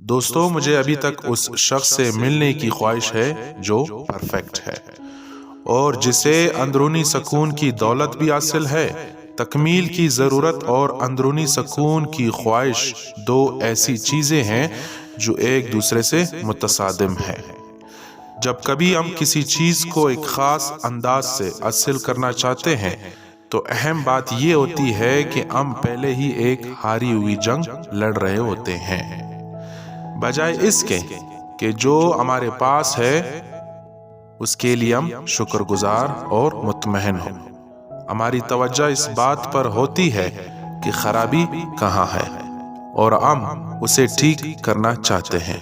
دوستو، مجھے ابھی تک اس شخص سے ملنے کی خواہش ہے جو پرفیکٹ ہے اور جسے اندرونی سکون کی دولت بھی حاصل ہے۔ تکمیل کی ضرورت اور اندرونی سکون کی خواہش دو ایسی چیزیں ہیں جو ایک دوسرے سے متصادم ہیں۔ جب کبھی ہم کسی چیز کو ایک خاص انداز سے حاصل کرنا چاہتے ہیں تو اہم بات یہ ہوتی ہے کہ ہم پہلے ہی ایک ہاری ہوئی جنگ لڑ رہے ہوتے ہیں، بجائے اس کے کہ جو ہمارے پاس ہے اس کے لیے ہم شکر گزار اور مطمئن ہوں۔ ہماری توجہ اس بات پر ہوتی ہے کہ خرابی کہاں ہے اور ہم اسے ٹھیک کرنا چاہتے ہیں۔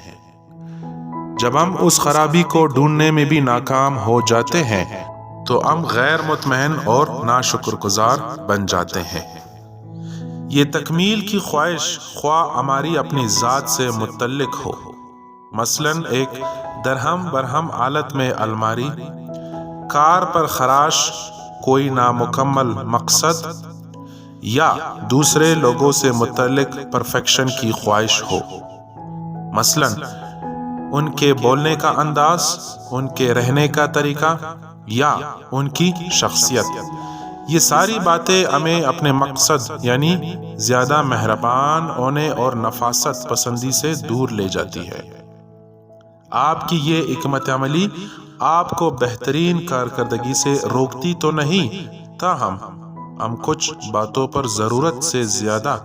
جب ہم اس خرابی کو ڈھونڈنے میں بھی ناکام ہو جاتے ہیں تو ہم غیر مطمئن اور ناشکر گزار بن جاتے ہیں۔ یہ تکمیل کی خواہش خواہ ہماری اپنی ذات سے متعلق ہو، مثلاً ایک درہم برہم حالت میں الماری، کار پر خراش، کوئی نامکمل مقصد، یا دوسرے لوگوں سے متعلق پرفیکشن کی خواہش ہو، مثلاً ان کے بولنے کا انداز، ان کے رہنے کا طریقہ یا ان کی شخصیت۔ یہ ساری باتیں ہمیں اپنے مقصد یعنی زیادہ مہربان ہونے اور نفاست پسندی سے دور لے جاتی ہے۔ آپ کی یہ حکمت عملی آپ کو بہترین کارکردگی سے روکتی تو نہیں، تاہم ہم کچھ باتوں پر ضرورت سے زیادہ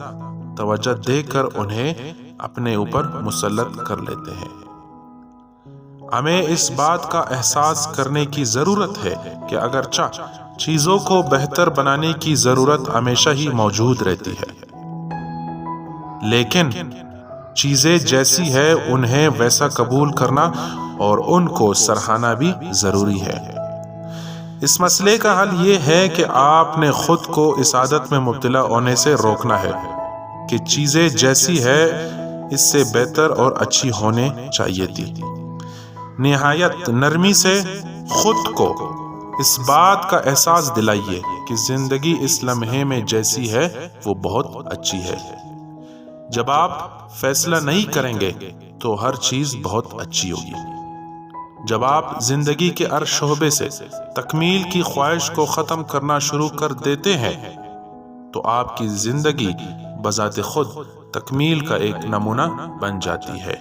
توجہ دے کر انہیں اپنے اوپر مسلط کر لیتے ہیں۔ ہمیں اس بات کا احساس کرنے کی ضرورت ہے کہ اگرچہ چیزوں کو بہتر بنانے کی ضرورت ہمیشہ ہی موجود رہتی ہے، لیکن چیزیں جیسی ہے انہیں ویسا قبول کرنا اور ان کو سراہنا بھی ضروری ہے۔ اس مسئلے کا حل یہ ہے کہ آپ نے خود کو اس عادت میں مبتلا ہونے سے روکنا ہے کہ چیزیں جیسی ہے اس سے بہتر اور اچھی ہونے چاہیے تھی۔ نہایت نرمی سے خود کو اس بات کا احساس دلائیے کہ زندگی اس لمحے میں جیسی ہے وہ بہت اچھی ہے۔ جب آپ فیصلہ نہیں کریں گے تو ہر چیز بہت اچھی ہوگی۔ جب آپ زندگی کے ہر شعبے سے تکمیل کی خواہش کو ختم کرنا شروع کر دیتے ہیں تو آپ کی زندگی بذات خود تکمیل کا ایک نمونہ بن جاتی ہے۔